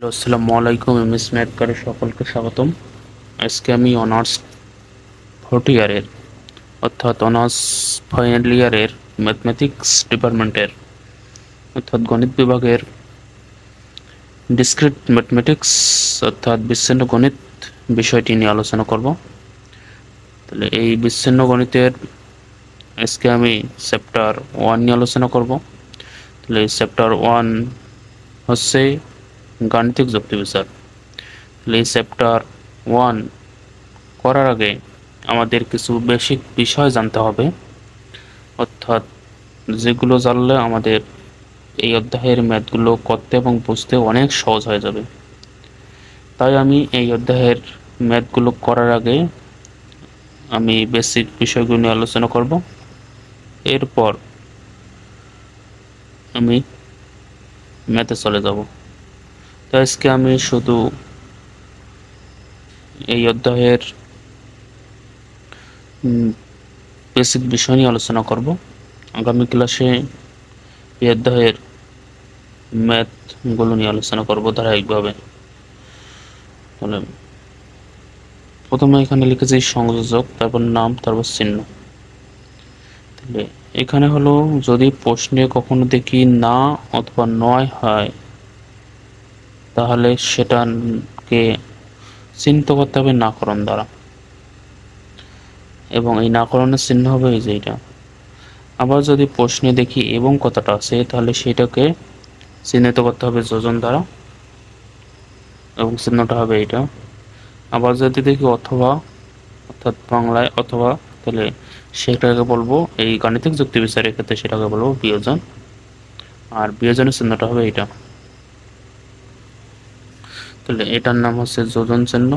আসসালামু আলাইকুম। MS math করে সকলকে স্বাগতম। আজকে আমি অনার্স ফোর্থ ইয়ারের অর্থাৎ অনার্স ফাইনাল ইয়ারের ম্যাথমেটিক্স ডিপার্টমেন্টের অর্থাৎ গণিত বিভাগের ডিসক্রিট ম্যাথমেটিক্স অর্থাৎ বিচ্ছিন্ন গণিত বিষয়টি নিয়ে আলোচনা করব। তাহলে এই বিচ্ছিন্ন গণিতের আজকে আমি চ্যাপ্টার 1 নিয়ে আলোচনা করব। তাহলে এই চ্যাপ্টার 1 হচ্ছে গাণিতিক যুক্তিবিচার। তাহলে এই চ্যাপ্টার 1 করার আগে আমাদের কিছু বেসিক বিষয় জানতে হবে, অর্থাৎ যেগুলো জানলে আমাদের এই অধ্যায়ের ম্যাথগুলো করতে এবং বুঝতে অনেক সহজ হয়ে যাবে। তাই আমি এই অধ্যায়ের ম্যাথগুলো করার আগে আমি বেসিক বিষয়গুলো নিয়ে আলোচনা করব। এরপর আমি ম্যাথে চলে যাব। তো আজকে আমি শুধু এই অধ্যায়ের বেসিক বিষয় নিয়ে আলোচনা করব। আগামী ক্লাসে এই অধ্যায়ের ম্যাথগুলো নিয়ে আলোচনা করব ধারাবাহিকভাবে। তাহলে প্রথমে এখানে লিখেছি সংযোজক, তারপর নাম, তারপর চিহ্ন। তাহলে এখানে হলো যদি প্রশ্নে কখনো দেখি না অথবা নয় হয় তাহলে সেটাকে চিহ্নিত করতে হবে নাকরণ দ্বারা, এবং এই নাকরণের চিহ্ন হবে এই যে এটা। আবার যদি প্রশ্নে দেখি এবং কথাটা আছে তাহলে সেটাকে চিহ্নিত করতে হবে যোজন দ্বারা, এবং চিহ্নটা হবে এটা। আবার যদি দেখি অথবা অর্থাৎ বাংলায় অথবা, তাহলে সেটাকে বলবো এই গাণিতিক যুক্তি বিচারের ক্ষেত্রে সেটাকে বলবো বিয়োজন, আর বিয়োজনের চিহ্নটা হবে এটা। তাহলে এটার নাম হচ্ছে যোজন চিহ্ন।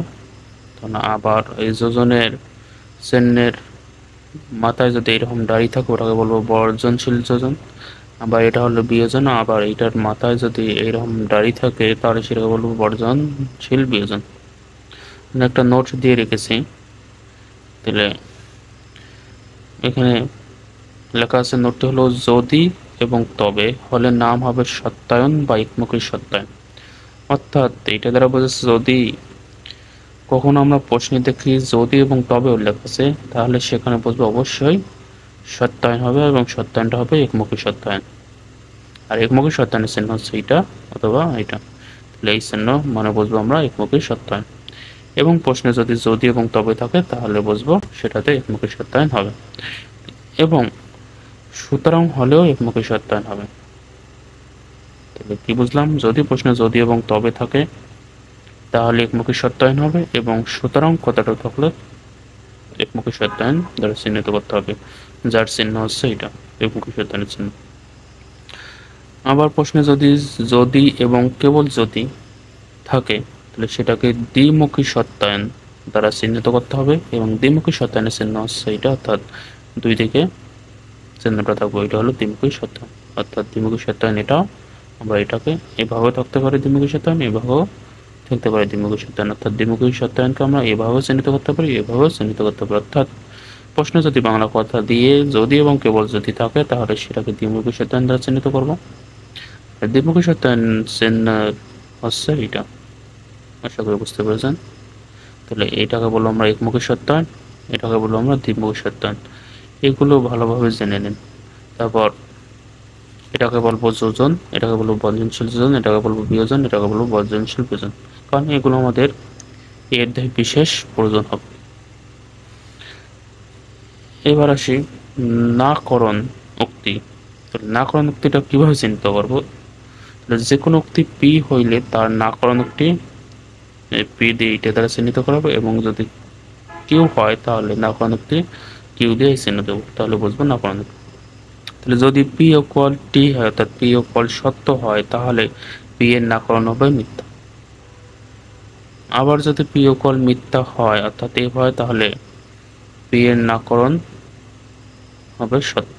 তাহলে আবার এই যোজনের চিহ্নের মাথায় যদি এরকম দাড়ি থাকে ওটাকে বলবো বর্জনশীল যোজন। আবার এটা হলো বিয়োজন, আবার এটার মাথায় যদি এইরকম দাড়ি থাকে তাহলে সেটাকে বলবো বর্জনশীল বিয়োজন। একটা নোট দিয়ে রেখেছি। তাহলে এখানে লেখা আছে নোটটি হলো যদি এবং তবে হলে নাম হবে সত্যায়ন বা একমুখী সত্যায়ন। অর্থাৎ এটা দ্বারা বোঝাচ্ছে যদি কখনো আমরা প্রশ্নে দেখি যদি এবং তবে উল্লেখ আছে তাহলে সেখানে বুঝবো অবশ্যই সত্যায়ন হবে, এবং সত্যায়নটা হবে একমুখী সত্যায়ন। আর একমুখী সত্যায়নের চিহ্ন হচ্ছে এটা অথবা এটা। তাহলে এই চিহ্ন মানে বুঝবো আমরা একমুখী সত্যায়ন। এবং প্রশ্নে যদি এবং তবে থাকে তাহলে বুঝবো সেটাতে একমুখী সত্যায়ন হবে, এবং সুতরাং হলেও একমুখী সত্যায়ন হবে। তাহলে কি বুঝলাম? যদি প্রশ্নে যদি এবং তবে থাকে তাহলে একমুখী সত্যায়ন হবে, এবং সুতরাং কথাটা থাকলে একমুখী সত্যায়ন দ্বারা চিহ্নিত করতে হবে, যার চিহ্ন হচ্ছে এটা একমুখী সত্যায়নের চিহ্ন। আবার প্রশ্নে যদি এবং কেবল যদি থাকে তাহলে সেটাকে দ্বিমুখী সত্যায়ন দ্বারা চিহ্নিত করতে হবে, এবং দ্বিমুখী সত্যায়নের চিহ্ন হচ্ছে এটা, অর্থাৎ দুই দিকে চিহ্নটা থাকবে, এটা হলো দ্বিমুখী সত্যায়ন। অর্থাৎ দ্বিমুখী সত্যায়ন এটা, আমরা এটাকে এভাবেও থাকতে পারি দ্বিমুখী সত্যায়ন, এভাবেও থাকতে পারি দ্বিমুখী সত্যায়ন। অর্থাৎ দ্বিমুখী সত্যায়নকে আমরা এভাবেও চিহ্নিত করতে পারি, এভাবেও চিহ্নিত করতে পারি। অর্থাৎ প্রশ্ন যদি বাংলা কথা দিয়ে যদি এবং কেবল যদি থাকে তাহলে সেটাকে দ্বিমুখী সত্যায়ন দ্বারা চিহ্নিত করবো। দ্বিমুখী সত্যায়ন চিহ্ন হচ্ছে এটা, আশা করি বুঝতে পেরেছেন। তাহলে এটাকে বলবো আমরা একমুখী সত্যায়ন, এটাকে বলবো আমরা দ্বিমুখী সত্যায়ন। এগুলো ভালোভাবে জেনে নিন। তারপর এটাকে বলবো যোজন, এটাকে বলবো বর্জনশীল যোজন, এটাকে বলবো বিয়োজন, এটাকে বলবো বর্জনশীল বিয়োজন, কারণ এগুলো আমাদের এর বিশেষ প্রয়োজন হবে। এবার আসি নাকরণ উক্তি। নাকরণ উক্তিটা কিভাবে চিন্তা করবো? যে কোনো উক্তি পি হইলে তার নাকরণ উক্তি পি দিয়ে এটা দ্বারা চিহ্নিত করাবো, এবং যদি কিউ হয় তাহলে নাকরণ উক্তি কিউ দিয়ে চিহ্ন দেবো, তাহলে বুঝবো নাকরণ উক্তি। তাহলে যদি পি ইকুয়াল টি হয় অর্থাৎ পি ইকুয়াল সত্য হয় তাহলে পি এর নাকরণ হবে মিথ্যা। আবার যদি পি ইকুয়াল মিথ্যা হয় অর্থাৎ এফ হয় তাহলে পি এর নাকরণ হবে সত্য।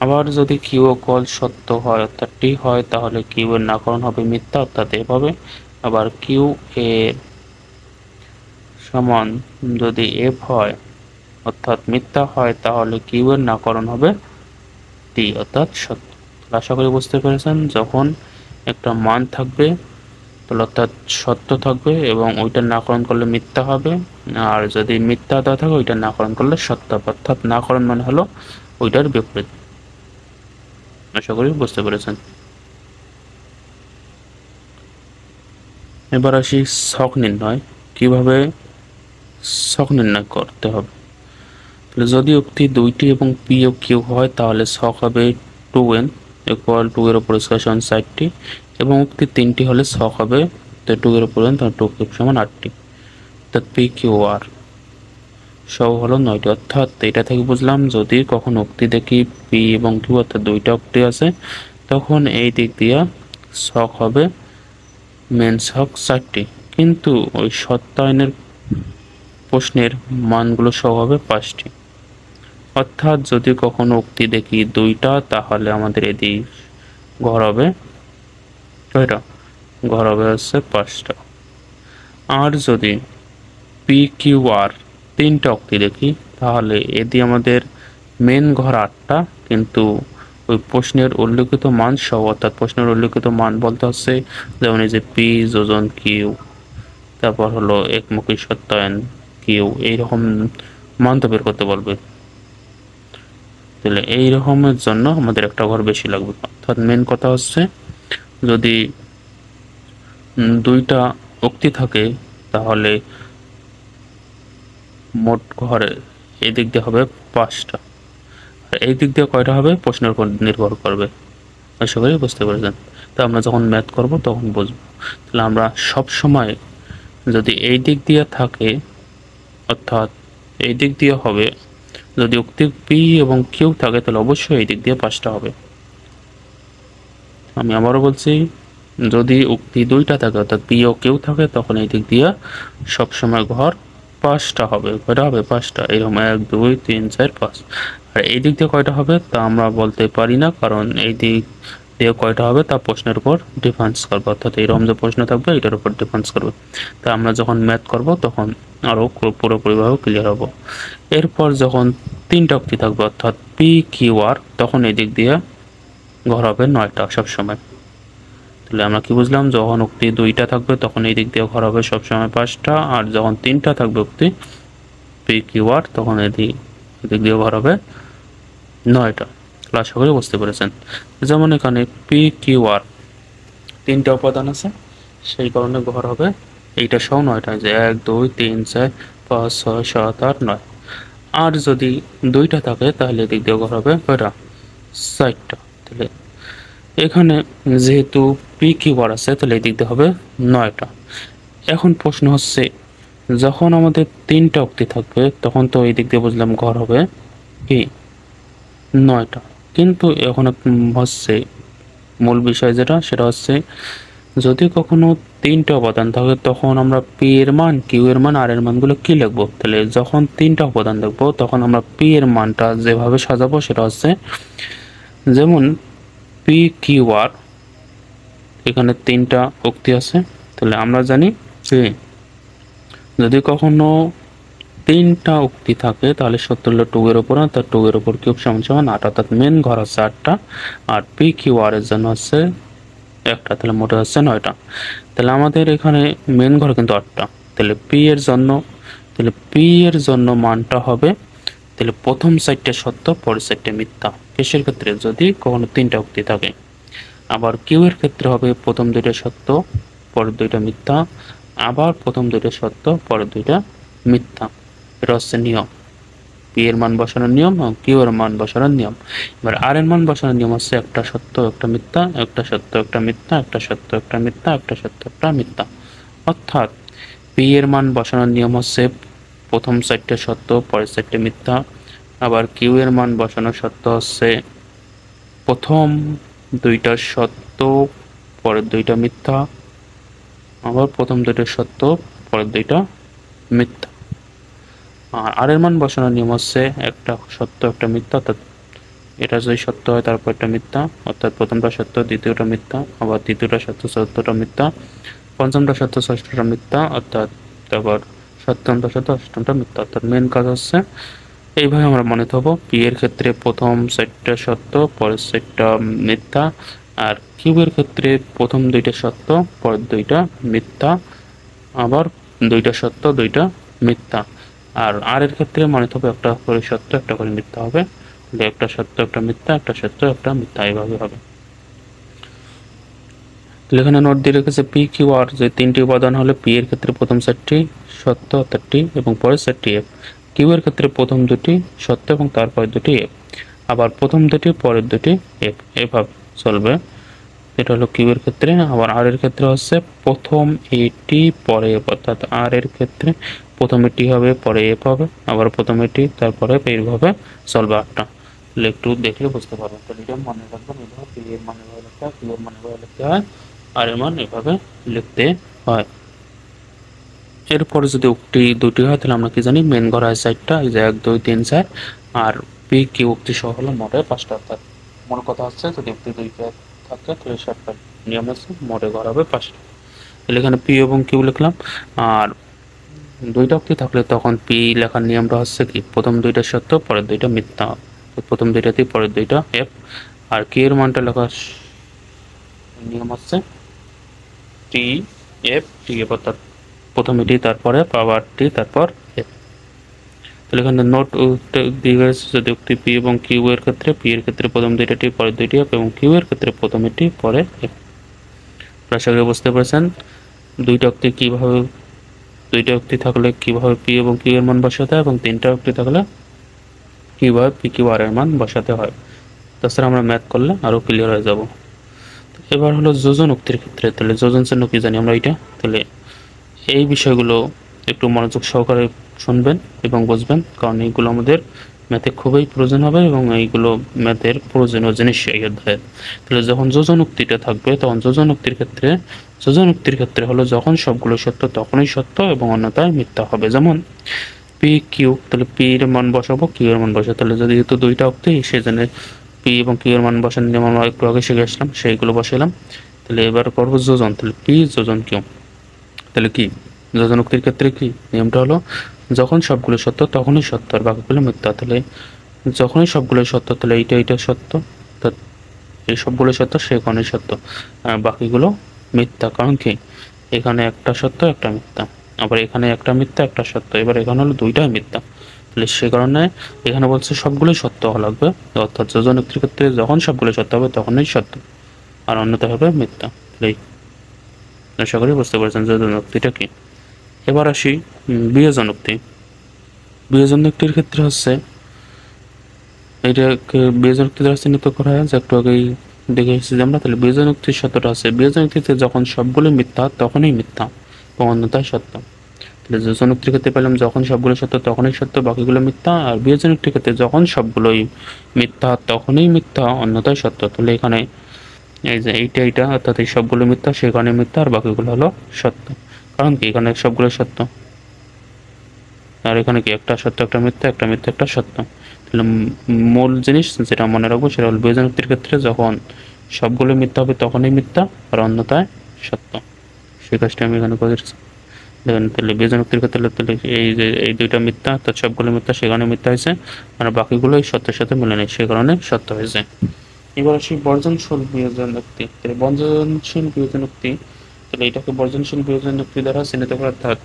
আবার যদি কিউ ইকুয়াল সত্য হয় অর্থাৎ টি হয় তাহলে কিউ এর নাকরণ হবে মিথ্যা অর্থাৎ এফ হবে। আবার কিউ এর সমান যদি এফ হয় অর্থাৎ মিথ্যা হয় তাহলে কিউ এর নাকরণ হবে টি অর্থাৎ সত্য। আশা করি বুঝতে পেরেছেন, যখন একটা মান থাকবে তাহলে অর্থাৎ সত্য থাকবে এবং ওইটা নাকরণ করলে মিথ্যা হবে, আর যদি মিথ্যা দেওয়া থাকে ওইটা নাকরণ করলে সত্য হবে, অর্থাৎ নাকরণ মানে হলো ওইটার বিপরীত। আশা করি বুঝতে পেরেছেন। এবার আসি ছক নির্ণয়। কিভাবে ছক নির্ণয় করতে হবে? তাহলে যদি উক্তি দুইটি এবং পি ও কিউ হয় তাহলে ছক হবে 2n ইকুয়াল 2 এর উপর স্কয়ার সমান 4টি, এবং উক্তি তিনটি হলে ছক হবে 2 এর উপর n, তাহলে 2 কিউব সমান 8টি, অর্থাৎ পি কিউ আর সব হলো 9টি। অর্থাৎ এটা থেকে বুঝলাম যদি কখন উক্তি দেখি পি এবং কিউ অর্থাৎ দুইটা উক্তি আছে, তখন এই দিক দিয়ে ছক হবে মেন ছক 4টি, কিন্তু ওই সত্যায়নের প্রশ্নের মানগুলো সহ হবে 5টি। অর্থাৎ যদি কখনো উক্তি দেখি দুইটা তাহলে আমাদের এদিক ঘর হবে কয়টা? ঘর হবে হচ্ছে 5টা। আর যদি পি কিউ আর তিনটা উক্তি দেখি তাহলে এদি আমাদের মেন ঘর 8টা, কিন্তু ওই প্রশ্নের উল্লেখিত মান সহ, অর্থাৎ প্রশ্নের উল্লেখিত মান বলতে হচ্ছে যেমন এই যে পি যোজন কিউ, তারপর হলো একমুখী সত্যায়ন কিউ, এইরকম মান তো বের করতে বলবে। তাহলে এই রকমের জন্য আমাদের একটা ঘর বেশি লাগবে। অর্থাৎ মেন কথা হচ্ছে যদি দুইটা উক্তি থাকে তাহলে মোট ঘরে এই দিক দিয়ে হবে 5টা, আর এই দিক দিয়ে কয়টা হবে প্রশ্নের উপর নির্ভর করবে। আশা করি বুঝতে পেরেছেন। তো আমরা যখন ম্যাথ করব তখন বুঝবো। তাহলে আমরা সব সময় যদি এই দিক দিয়ে থাকে, অর্থাৎ এই দিক দিয়ে হবে, যদি উক্তি পি এবং কিউ থাকে তাহলে অবশ্যই এই দিক দিয়ে 5টা হবে। আমি আবারও বলছি, যদি উক্তি দুইটা থাকে অর্থাৎ পি ও কিউ থাকে তখন এই দিক দিয়ে সবসময় ঘর 5টা হবে। কয়টা হবে? 5টা। এরকম 1 2 3 4 5। আর এই দিক দিয়ে কয়টা হবে তা আমরা বলতে পারি না, কারণ এই দিক দিয়ে কয়টা হবে তা প্রশ্নের উপর ডিফারেন্স করবে, অর্থাৎ এইরকম যে প্রশ্ন থাকবে এটার উপর ডিফারেন্স করবে। তা আমরা যখন ম্যাথ করব তখন আরও পুরোপুরিভাবে ক্লিয়ার হবো। এরপর যখন তিনটা উক্তি থাকবে অর্থাৎ পি কিউ আর, তখন এই দিক দিয়ে ঘর হবে 9টা সবসময়। তাহলে আমরা কি বুঝলাম? যখন উক্তি দুইটা থাকবে তখন এই দিক দিয়ে ঘর হবে সবসময় 5টা, আর যখন তিনটা থাকবে উক্তি পি কিউ আর তখন এদিক দিয়ে ঘর হবে 9টা। আশা করি বুঝতে পেরেছেন। যেমন এখানে পি কিউ আর তিনটা উপাদান আছে, সেই কারণে ঘর হবে এইটা সহ 9টা, যে 1 2 3 4 5 6 7 8 9। আর যদি দুইটা থাকে তাহলে এদিক দিয়ে ঘর হবে কয়টা? 4টা। তাহলে এখানে যেহেতু পি কিউ আর আছে তাহলে এই দিক দিয়ে হবে 9টা। এখন প্রশ্ন হচ্ছে যখন আমাদের তিনটা উক্তি থাকবে তখন তো এই দিক দিয়ে বুঝলাম ঘর হবে কি 9টা, কিন্তু এখন হচ্ছে মূল বিষয় যেটা সেটা হচ্ছে যদি কখনো তিনটা উপাদান থাকে তখন আমরা পি এর মান, কিউ এর মান, আর এর মানগুলো কি লিখবো? তাহলে যখন তিনটা উপাদান দেখবো তখন আমরা পি এর মানটা যেভাবে সাজাবো সেটা হচ্ছে যেমন পি কিউ আর, এখানে তিনটা উক্তি আছে, তাহলে আমরা জানি যে যদি কখনো তিনটা উক্তি থাকে তাহলে সত্য হলো 2 এর উপর, তার 2 এর উপর কিউব সমান সমান 8, অর্থাৎ মেন ঘর হচ্ছে 8টা, আর পি কিউ আর এর জন্য হচ্ছে একটা, তাহলে মোটে হচ্ছে 9টা। তাহলে আমাদের এখানে মেন ঘর কিন্তু 8টা। তাহলে পি এর জন্য মানটা হবে, তাহলে প্রথম সাইডটা সত্য পরের সাইডটা মিথ্যা। কেসের ক্ষেত্রে যদি কখনো তিনটা উক্তি থাকে। আবার কিউ এর ক্ষেত্রে হবে প্রথম দুইটা সত্য পরের দুইটা মিথ্যা, আবার প্রথম দুইটা সত্য পরের দুইটা মিথ্যা। এটা হচ্ছে নিয়ম, পি এর মান বসানোর নিয়ম এবং কিউ এর মান বসানোর নিয়ম। এবার আর এর মান বসানোর নিয়ম হচ্ছে একটা সত্য একটা মিথ্যা, একটা সত্য একটা মিথ্যা, একটা সত্য একটা মিথ্যা, একটা সত্য একটা মিথ্যা। অর্থাৎ পি এর মান বসানোর নিয়ম হচ্ছে প্রথম সাইডটা সত্য পরের সাইডটা মিথ্যা, আবার কিউ এর মান বসানোর সত্য হচ্ছে প্রথম দুইটা সত্য পরের দুইটা মিথ্যা, আবার প্রথম দুইটা সত্য পরের দুইটা মিথ্যা। আর এর মান বসানোর নিয়ম হচ্ছে একটা সত্য একটা মিথ্যা, অর্থাৎ এটা যদি সত্য হয় তারপর একটা মিথ্যা, অর্থাৎ প্রথমটা সত্য দ্বিতীয়টা মিথ্যা, আবার তৃতীয়টা সত্য চতুর্থটা মিথ্যা, পঞ্চমটা সত্য ষষ্ঠটা মিথ্যা, অর্থাৎ তারপর সপ্তমটা সত্য অষ্টমটা মিথ্যা। অর্থাৎ মেন কাজ হচ্ছে এইভাবে আমরা মনে থাকবো পি এর ক্ষেত্রে প্রথম সেটটা সত্য পরের সেটটা মিথ্যা, আর কিউবের ক্ষেত্রে প্রথম দুইটা সত্য, পরের দুইটা মিথ্যা, আবার দুইটা সত্য দুইটা মিথ্যা। আর আর এর ক্ষেত্রে মনে হবে একটা করে সত্য একটা করে মিথ্যা হবে, একটা সত্য একটা মিথ্যা, একটা সত্য একটা মিথ্যা, এইভাবে হবে। এখানে নোট দিয়ে রেখেছে পি কিউ আর যে তিনটি উপাদান হলে পি এর ক্ষেত্রে প্রথম সেটটি সত্য অর্থাৎ টি এবং পরের সেটটি এফ। কিউ এর ক্ষেত্রে প্রথম দুটি সত্য এবং তারপরের দুটি এফ, আবার প্রথম দুটি পরের দুটি এফ, এভাবে চলবে। এটা হলো কিউ এর ক্ষেত্রে। আবার আর এর ক্ষেত্রে হচ্ছে প্রথম এটি পরে এফ, অর্থাৎ আর এর ক্ষেত্রে প্রথম এটি হবে পরে এফ হবে, আবার প্রথম এটি তারপরে এইভাবে চলবে আটটা। একটু দেখলে বুঝতে পারবেন। তাহলে এটা মনে রাখবেন, এভাবে পি এর মান এভাবে লিখতে হয়, কিউ এর মান এভাবে লিখতে হয়, আর এর মান এভাবে লিখতে হয়। এরপরে যদি উক্তি দুটি হয় তাহলে আমরা কি জানি, মেন ঘর হয় চারটা, এই যে 1 2 3 4, আর পি কিউ উক্তি সহ হলো মোটে 5টা। অর্থাৎ মূল কথা হচ্ছে যদি উক্তি দুইটা থাকে তাহলে শর্টকাট নিয়ম আছে মোটে ঘর হবে 5টা। তাহলে এখানে পি এবং কিউ লিখলাম। আর দুইটা উক্তি থাকলে তখন পি লেখার নিয়মটা হচ্ছে কি, প্রথম দুইটা সত্য পরের দুইটা মিথ্যা, প্রথম দুইটাতেই পরের দুইটা এফ। আর কিউ এর মানটা লেখার নিয়ম হচ্ছে টি এফ টি এফ, অর্থাৎ প্রথম এটি তারপরে পাওয়ার টি তারপর এফ। তাহলে এখানে নোট দিয়ে গেছে যদি উক্তি পি এবং কিউ এর ক্ষেত্রে, পি এর ক্ষেত্রে প্রথম দুইটা টি পরে দুইটি এফ এবং কিউ এর ক্ষেত্রে প্রথম এটি পরে এফ। আশা করি বুঝতে পারছেন দুইটা উক্তি কিভাবে, দুইটা উক্তি থাকলে কিভাবে পি এবং কিউ এর মান বসাতে হয় এবং তিনটা উক্তি থাকলে কিভাবে পি কিউ আর এর মান বসাতে হয়। তাছাড়া আমরা ম্যাথ করলে আরো ক্লিয়ার হয়ে যাব। এবার হলো যোজন উক্তির ক্ষেত্রে। তাহলে যোজন চিহ্ন কি জানি আমরা এটা, তাহলে এই বিষয়গুলো একটু মনোযোগ সহকারে শুনবেন এবং বুঝবেন, কারণ এইগুলো আমাদের ম্যাথে খুবই প্রয়োজন হবে এবং এইগুলো ম্যাথের প্রয়োজনীয় জিনিস এই অধ্যায়ে। তাহলে যখন যোজন উক্তিটা থাকবে তখন যোজন উক্তির ক্ষেত্রে হলো যখন সবগুলো সত্য তখনই সত্য এবং অন্যথায় মিথ্যা হবে। যেমন পি কিউ, তাহলে পি এর মান বসাবো কিউ এর মান বসাবো, তাহলে যদি যেহেতু দুইটা উক্তি সেজন্য পি এবং কিউ এর মান বসানোর নিয়ম আমরা একটু আগে শিখে আসলাম, সেইগুলো বসাইলাম। তাহলে এবার করবো যোজন, তাহলে পি যোজন কিউ। তাহলে কি যোজন উক্তির ক্ষেত্রে কি নিয়মটা হলো, যখন সবগুলো সত্য তখনই সত্য আর বাকিগুলো মিথ্যা। তাহলে যখনই সবগুলো সত্য তাহলে এইটা সত্য, এই সবগুলো সত্য সে কারণে সত্য, আর বাকিগুলো মিথ্যা। কারণ কি এখানে একটা সত্য একটা মিথ্যা, আবার এখানে একটা মিথ্যা একটা সত্য, এবার এখানে হলো দুইটাই মিথ্যা। তাহলে সে কারণে এখানে বলছে সবগুলোই সত্য হওয়া লাগবে, অর্থাৎ যোজন উক্তির ক্ষেত্রে যখন সবগুলো সত্য হবে তখনই সত্য আর অন্যতা হবে মিথ্যা। তাহলে আশা করি বুঝতে পারছেন যোজন উক্তিটা কি। এবার আসি বিয়োজন উক্তি। বিয়োজন উক্তির ক্ষেত্রে হচ্ছে এটাকে বিয়োজন উক্তি দ্বারা চিহ্নিত করা হয়, যে একটু আগেই দেখে এসেছি আমরা। তাহলে বিয়োজন উক্তির সত্যটা আছে, বিয়োজন উক্তিতে যখন সবগুলো মিথ্যা তখনই মিথ্যা এবং অন্যথায় সত্য। তাহলে যোজন উক্তির ক্ষেত্রে পেলাম যখন সবগুলো সত্য তখনই সত্য বাকিগুলো মিথ্যা, আর বিয়োজন উক্তির ক্ষেত্রে যখন সবগুলোই মিথ্যা তখনই মিথ্যা অন্যথায় সত্য। তাহলে এখানে এই যে এইটা অর্থাৎ এই সবগুলো মিথ্যা সেখানে মিথ্যা আর বাকিগুলো হলো সত্য। কারণ কি এখানে সবগুলো সত্য আর এখানে কি একটা সত্য একটা মিথ্যা একটা মিথ্যা একটা সত্য। তাহলে মূল জিনিস যেটা মনে রাখবো সেটা হল বিয়োজন উক্তির ক্ষেত্রে যখন সবগুলো মিথ্যা হবে তখনই মিথ্যা আর অন্যথায় সত্য। সেই কাজটা আমি এখানে করেছি। দেখেন তাহলে বিয়োজন উক্তির ক্ষেত্রে তাহলে এই যে এই দুইটা মিথ্যা অর্থাৎ সবগুলো মিথ্যা সেখানে মিথ্যা হয়েছে, আর বাকিগুলো এই সত্যের সাথে মিলে নেই সে কারণে সত্য হয়েছে। এবার আসি বর্জনশীল বিয়োজন উক্তি। তাহলে বর্জনশীল বিয়োজন উক্তি, তাহলে এটাকে বর্জনশীল বিয়োজন উক্তি দ্বারা চিহ্নিত করা, অর্থাৎ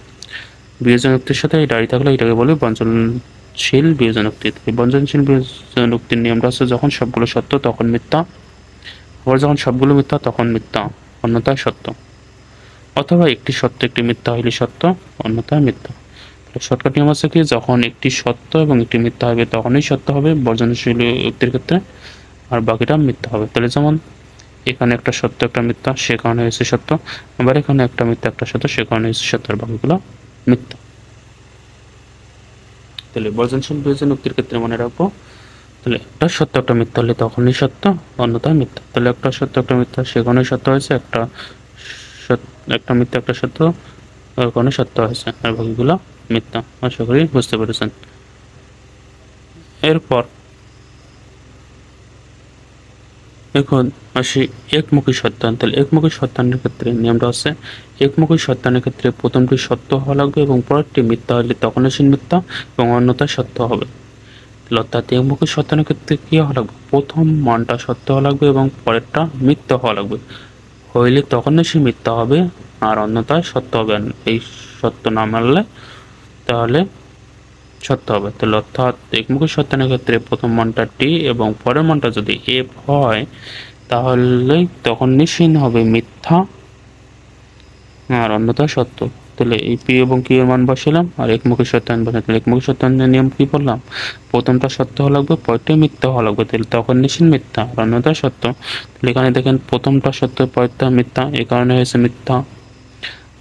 বিয়োজন উক্তির সাথে এই দাঁড়িয়ে থাকলে এটাকে বলে বর্জনশীল বিয়োজন উক্তি। বর্জনশীল বিয়োজন উক্তির নিয়মটা হচ্ছে যখন সবগুলো সত্য তখন মিথ্যা, আবার যখন সবগুলো মিথ্যা তখন মিথ্যা অন্যথায় সত্য, অথবা একটি সত্য একটি মিথ্যা হইলে সত্য অন্যথায় মিথ্যা। শর্টকাট নিয়ম আছে কি, যখন একটি সত্য এবং একটি মিথ্যা হবে তখনই সত্য হবে বর্জনশীল উক্তির ক্ষেত্রে, আর বাকিটা মিথ্যা হবে। তাহলে যেমন এখানে একটা সত্য একটা মিথ্যা সে কারণে হয়েছে সত্য, আবার এখানে একটা মিথ্যা একটা সত্য সে কারণে হয়েছে সত্য, আর বাকিগুলো মিথ্যা। তাহলে বর্জনশীল বিয়োজন উক্তির ক্ষেত্রে মনে রাখবো, তাহলে একটা সত্য একটা মিথ্যা হলে তখনই সত্য অন্যথায় মিথ্যা। তাহলে একটা সত্য একটা মিথ্যা সেখানে সত্য হয়েছে, একটা মিথ্যা একটা সত্য ওখানে সত্য হয়েছে, আর বাকিগুলো মিথ্যা। আশা করি বুঝতে পেরেছেন। এরপর এখন আসি একমুখী সত্যায়ন। তাহলে একমুখী সত্যায়নের ক্ষেত্রে নিয়মটা হচ্ছে, একমুখী সত্যায়নের ক্ষেত্রে প্রথমটি সত্য হওয়া লাগবে এবং পরেরটি মিথ্যা হলে তখনই সে মিথ্যা এবং অন্যতা সত্য হবে। অর্থাৎ একমুখী সত্যায়নের ক্ষেত্রে কি হওয়া লাগবে, প্রথম মানটা সত্য হওয়া লাগবে এবং পরেরটা মিথ্যা হওয়া লাগবে, হইলে তখনই সে মিথ্যা হবে, আর অন্যথায় সত্য হবে। এই সত্য না মানলে তাহলে সত্য হবে। তাহলে অর্থাৎ একমুখী সত্যায়নের ক্ষেত্রে প্রথম মানটা টি এবং পরের মানটা যদি এফ হয় তাহলে তখন নিশ্চিত হবে মিথ্যা আর অন্যথায় সত্য। তাহলে এই পি এবং কিউ এর মান বসালাম আর একমুখী সত্যায়ন বসালাম। একমুখী সত্যায়নের নিয়ম কি বললাম, প্রথমটা সত্য হওয়া লাগবে, পরেরটাই মিথ্যা হওয়া লাগবে, তাহলে তখন নিশ্চিত মিথ্যা আর অন্যথায় সত্য। তাহলে এখানে দেখেন প্রথমটা সত্য পরেরটা মিথ্যা, এই কারণে হয়েছে মিথ্যা।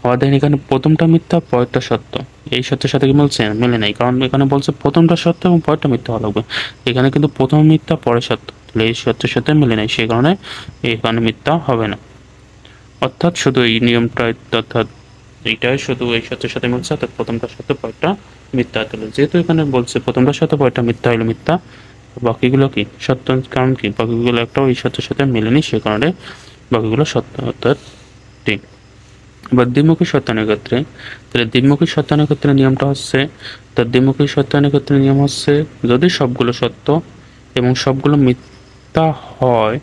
আবার দেখেন এখানে প্রথমটা মিথ্যা পরেরটা সত্য, এই সত্যের সাথে কি বলছে, মেলে নাই, কারণ এখানে বলছে প্রথমটা সত্য এবং পরেরটা মিথ্যা হওয়া লাগবে। এখানে কিন্তু প্রথম মিথ্যা পরে সত্য, তাহলে এই সত্যের সাথে মেলে নাই, সেই কারণে এখানে মিথ্যা হবে না। অর্থাৎ শুধু এই নিয়মটা, অর্থাৎ এইটাই শুধু এই সত্যের সাথে মিলছে, অর্থাৎ প্রথমটা সত্য পরেরটা মিথ্যা। তাহলে যেহেতু এখানে বলছে প্রথমটা সত্য পরেরটা মিথ্যা হলো মিথ্যা, বাকিগুলো কি সত্য, কারণ কি বাকিগুলো একটাও এই সত্যের সাথে মেলেনি, সে কারণে বাকিগুলো সত্য, অর্থাৎ ঠিক। এবার দ্বিমুখী সত্যায়নের ক্ষেত্রে, তাহলে দ্বিমুখী সত্যায়নের ক্ষেত্রে নিয়মটা হচ্ছে, তার দ্বিমুখী সত্যায়নের ক্ষেত্রে নিয়ম হচ্ছে যদি সবগুলো সত্য এবং সবগুলো মিথ্যা হয়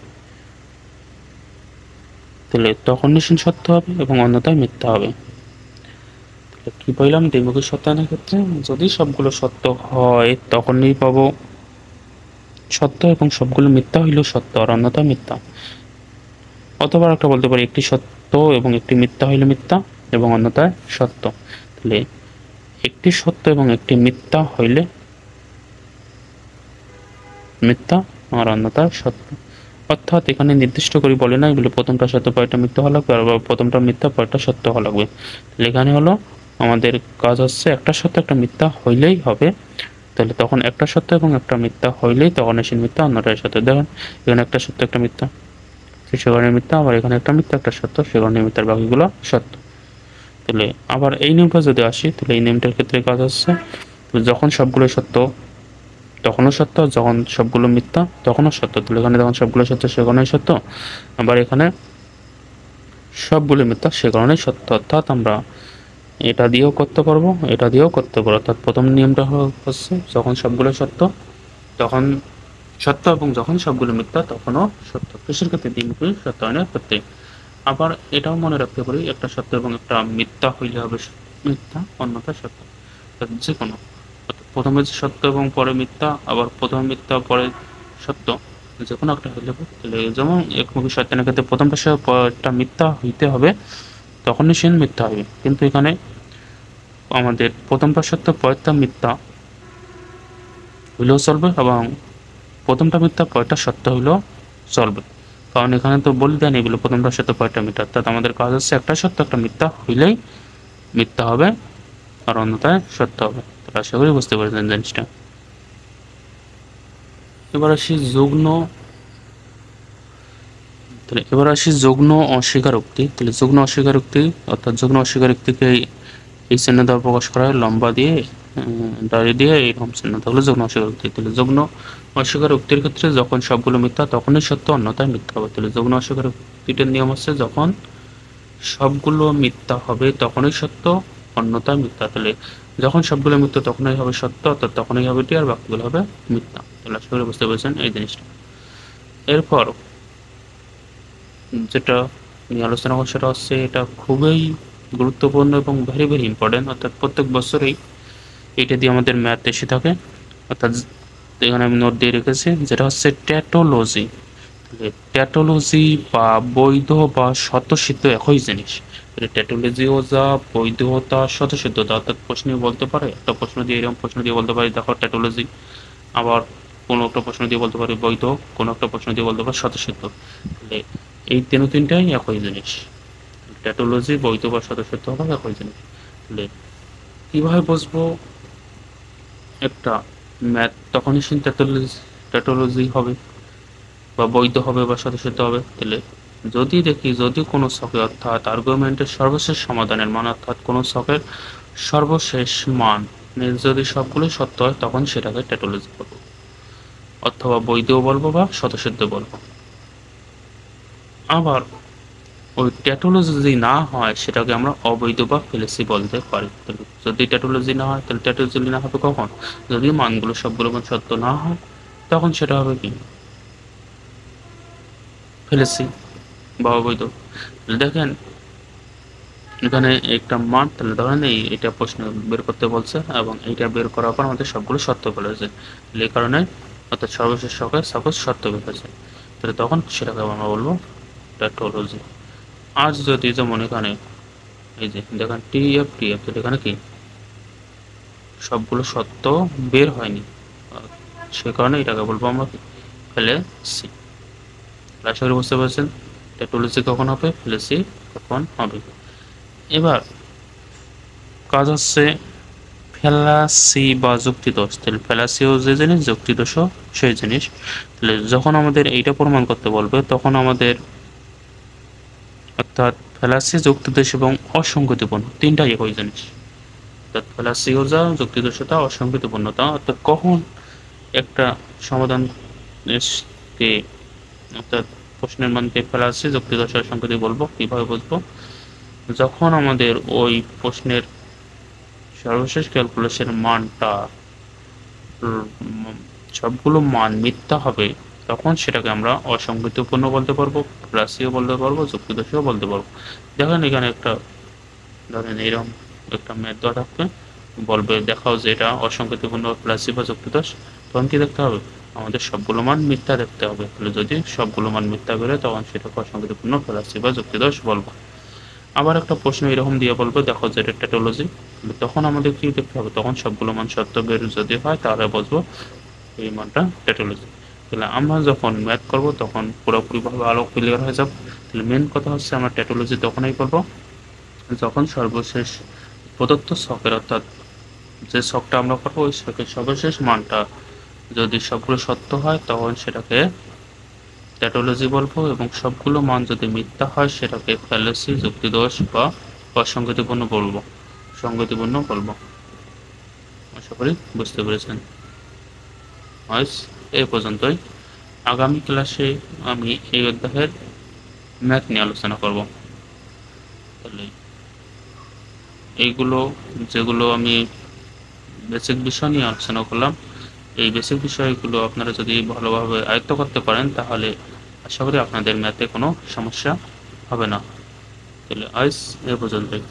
তাহলে তখন নিশ্চিত সত্য হবে এবং অন্যথায় মিথ্যা হবে। তাহলে কি বললাম, দ্বিমুখী সত্যায়নের ক্ষেত্রে যদি সবগুলো সত্য হয় তখনই পাবো সত্য এবং সবগুলো মিথ্যা হইলেও সত্য আর অন্যথায় মিথ্যা। অথবা একটা বলতে পারি একটি সত্য এবং একটি মিথ্যা হইলে মিথ্যা এবং অন্যথায় সত্য। তাহলে একটি সত্য এবং একটি মিথ্যা হইলে মিথ্যা আর অন্যথায় সত্য। অর্থাৎ এখানে নির্দিষ্ট করে বলে না এগুলো প্রথমটা সত্য পরেরটা মিথ্যা হওয়া লাগবে আর প্রথমটা মিথ্যা পরেরটা সত্য হওয়া লাগবে। তাহলে এখানে হলো আমাদের কাজ হচ্ছে একটা সত্য একটা মিথ্যা হইলেই হবে, তাহলে তখন একটা সত্য এবং একটা মিথ্যা হইলেই তখন এসে মিথ্যা অন্যটাই সত্য। দেখেন এখানে একটা সত্য একটা মিথ্যা, সে কারণে মিথ্যা, আবার এখানে একটা মিথ্যা একটা সত্য, সে কারণে মিথ্যার বাকিগুলো সত্য। তাহলে আবার এই নিয়মটা যদি আসি, তাহলে এই নিয়মটার ক্ষেত্রে কাজ হচ্ছে যখন সবগুলো সত্য তখনও সত্য, যখন সবগুলো মিথ্যা তখনও সত্য। তাহলে এখানে যখন সবগুলো সত্য সে কারণেই সত্য, আবার এখানে সবগুলো মিথ্যা সে কারণেই সত্য। অর্থাৎ আমরা এটা দিয়েও করতে পারবো এটা দিয়েও করতে পারবো। অর্থাৎ প্রথম নিয়মটা হচ্ছে যখন সবগুলো সত্য তখন সত্য এবং যখন সবগুলো মিথ্যা তখনও সত্য। কৃষির ক্ষেত্রে দ্বিমুখী সত্যায়নের ক্ষেত্রে আবার এটাও মনে রাখতে পারি একটা সত্য এবং একটা মিথ্যা হইলে হবে মিথ্যা অন্যথা সত্য, যে কোনো প্রথমে যে সত্য এবং পরে মিথ্যা, আবার প্রথমে মিথ্যা পরে সত্য, যে কোনো একটা হইলে হবে। তাহলে যেমন একমুখী সত্যায়নের ক্ষেত্রে প্রথমটা পরেরটা মিথ্যা হইতে হবে তখনই সে মিথ্যা হবে, কিন্তু এখানে আমাদের প্রথমটা সত্য পরেরটা মিথ্যা হইলেও চলবে এবং প্রথমটা মিথ্যা পরেরটা সত্য হইলেও চলবে, কারণ এখানে তো বলে দেন এগুলো প্রথমটা সত্য পরেরটা মিথ্যা। অর্থাৎ আমাদের কাজ হচ্ছে একটা সত্য একটা মিথ্যা হইলেই মিথ্যা হবে আর অন্যথায় সত্য হবে। তাহলে আশা করি বুঝতে পেরেছেন জিনিসটা। এবার আসি যুগ্ন, তাহলে এবার আসি যুগ্ন অস্বীকারোক্তি। তাহলে যুগ্ন অস্বীকারোক্তি অর্থাৎ যুগ্ন অস্বীকারোক্তিকে এই চিহ্ন দ্বারা প্রকাশ করা হয়, লম্বা দিয়ে দাঁড়িয়ে দিয়ে এইরকম চিহ্ন থাকলে যুগ্ন অস্বীকারোক্তি। তাহলে যুগ্ন অস্বীকারোক্তির ক্ষেত্রে যখন সবগুলো মিথ্যা তখনই সত্য অন্যথায় মিথ্যা হবে। তাহলে যুগ্ন অস্বীকারোক্তিটার নিয়ম হচ্ছে যখন সবগুলো মিথ্যা হবে তখনই সত্য অন্যথায় মিথ্যা। তাহলে যখন সবগুলো মিথ্যা তখনই হবে সত্য, অর্থাৎ তখনই হবে টি আর বাকিগুলো হবে মিথ্যা। তাহলে আশা করি বুঝতে পেরেছেন এই জিনিসটা। এরপর যেটা নিয়ে আলোচনা করছি সেটা হচ্ছে এটা খুবই গুরুত্বপূর্ণ এবং ভেরি ভেরি ইম্পর্টেন্ট, অর্থাৎ প্রত্যেক বছরেই এটা দিয়ে আমাদের ম্যাথ এসে থাকে। অর্থাৎ এখানে আমি নোট দিয়ে রেখেছি যেটা হচ্ছে ট্যাটোলজি। ট্যাটোলজি বা বৈধ বা স্বতঃসিদ্ধ একই জিনিস। ট্যাটোলজিও যা বৈধতা স্বতঃসিদ্ধতা, অর্থাৎ প্রশ্ন বলতে পারে একটা প্রশ্ন দিয়ে এরকম প্রশ্ন দিয়ে বলতে পারি দেখো ট্যাটোলজি, আবার কোনো একটা প্রশ্ন দিয়ে বলতে পারি বৈধ, কোনো একটা প্রশ্ন দিয়ে বলতে পারি স্বতঃসিদ্ধ। তাহলে এই তিনটাই একই জিনিস, ট্যাটোলজি বৈধ বা স্বতঃসিদ্ধ হলো একই জিনিস। তাহলে কিভাবে বুঝবো একটা ম্যাথ তখনই সে ট্যাটোলজি হবে বা বৈধ হবে বা স্বতঃসিদ্ধ হবে। তাহলে যদি দেখি যদি কোনো ছকে অর্থাৎ আর্গুমেন্টের সর্বশেষ সমাধানের মান অর্থাৎ কোনো ছকের সর্বশেষ মান যদি সবগুলোই সত্য হয় তখন সেটাকে ট্যাটোলজি বলবো, অথবা বৈধ বলবো বা স্বতঃসিদ্ধ বলবো। আবার ওই ট্যাটোলজি যদি না হয় সেটাকে আমরা অবৈধ বা ফেলেসি বলতে পারি। তাহলে যদি ট্যাটোলজি না হয় তাহলে ট্যাটোলজি না হবে কখন? যদি মানগুলো সবগুলো মান সত্য না হয় তখন সেটা হবে কি? ফেলেসি বা অবৈধ। দেখেন এখানে একটা মান, তাহলে ধরেন এটা প্রশ্ন বের করতে বলছে এবং এইটা বের করার পর আমাদের সবগুলো সত্য বলেছে, তাহলে এই কারণে অর্থাৎ সর্বশেষ সংখ্যায় সাপোজ সত্য বেরোছে, তাহলে তখন সেটাকে আমরা বলবো ট্যাটোলজি। আজ যদি যেমন এখানে এই যে দেখেন টি এফ তাহলে এখানে কি সবগুলো সত্য বের হয়নি, সে কারণে এটাকে বলবো আমরা ফেলেসি। আশা করি বুঝতে পারছেন ট্যাটোলজি কখন হবে, ফেলেসি কখন হবে। এবার কাজ হচ্ছে ফ্যালাসি বা যুক্তিদোষ। তাহলে ফ্যালাসিও যে জিনিস, যুক্তিদোষও সেই জিনিস। তাহলে যখন আমাদের এইটা প্রমাণ করতে বলবে তখন আমাদের অর্থাৎ ফ্যালাসি, যুক্তিদোষ এবং অসঙ্গতিপূর্ণ তিনটাই একই জিনিস। অর্থাৎ ফ্যালাসিও যা, যুক্তিদোষতা, অসঙ্গতিপূর্ণতা। অর্থাৎ কখন একটা সমাধান কে অর্থাৎ প্রশ্নের মানকে ফ্যালাসি, যুক্তিদোষ, অসঙ্গতি বলবো, কিভাবে বুঝবো? যখন আমাদের ওই প্রশ্নের সর্বশেষ ক্যালকুলেশন মানটা সবগুলো মান মিথ্যা হবে তখন সেটাকে আমরা অসঙ্গতিপূর্ণ বলতে পারবো, রাশিও বলতে পারবো, যুক্তিদোষও বলতে পারবো। দেখেন এখানে একটা ধরেন এরকম একটা ম্যাথ দেওয়া থাকবে, বলবে দেখাও যে এটা অসঙ্গতিপূর্ণ রাশি বা যুক্তিদোষ, তখন কি দেখতে হবে? আমাদের সবগুলো মান মিথ্যা দেখতে হবে। তাহলে যদি সবগুলো মান মিথ্যা বেরোয় তখন সেটাকে অসঙ্গতিপূর্ণ রাশি বা যুক্তিদোষ বলবো। আবার একটা প্রশ্ন এরকম দিয়ে বলবো দেখো যে এটা ট্যাটোলজি, তখন আমাদের কি দেখতে হবে? তখন সবগুলো মান সত্য বের যদি হয় তাহলে বুঝবো এই মানটা ট্যাটোলজি। তাহলে আমরা যখন ম্যাথ করব তখন পুরোপুরিভাবে আরো ক্লিয়ার হয়ে যাবে। তাহলে মেন কথা হচ্ছে আমরা ট্যাটোলজি তখনই করব যখন সর্বশেষ প্রদত্ত ছকের অর্থাৎ যে ছকটা আমরা করবো ওই ছকের সর্বশেষ মানটা যদি সবগুলো সত্য হয় তখন সেটাকে ট্যাটোলজি বলবো, এবং সবগুলো মান যদি মিথ্যা হয় সেটাকে ফ্যালাসি, যুক্তিদোষ বা অসঙ্গতিপূর্ণ বলবো, সঙ্গতিপূর্ণ বলবো। আশা করি বুঝতে পেরেছেন। আজ এই পর্যন্তই। আগামী ক্লাসে আমি এই অধ্যায়ের ম্যাথ নিয়ে আলোচনা করব। তাহলে এইগুলো যেগুলো আমি বেসিক বিষয় নিয়ে আলোচনা করলাম, এই বেসিক বিষয়গুলো আপনারা যদি ভালোভাবে আয়ত্ত করতে পারেন তাহলে আশা করি আপনাদের ম্যাথে কোনো সমস্যা হবে না। তাহলে আজ এ পর্যন্তই।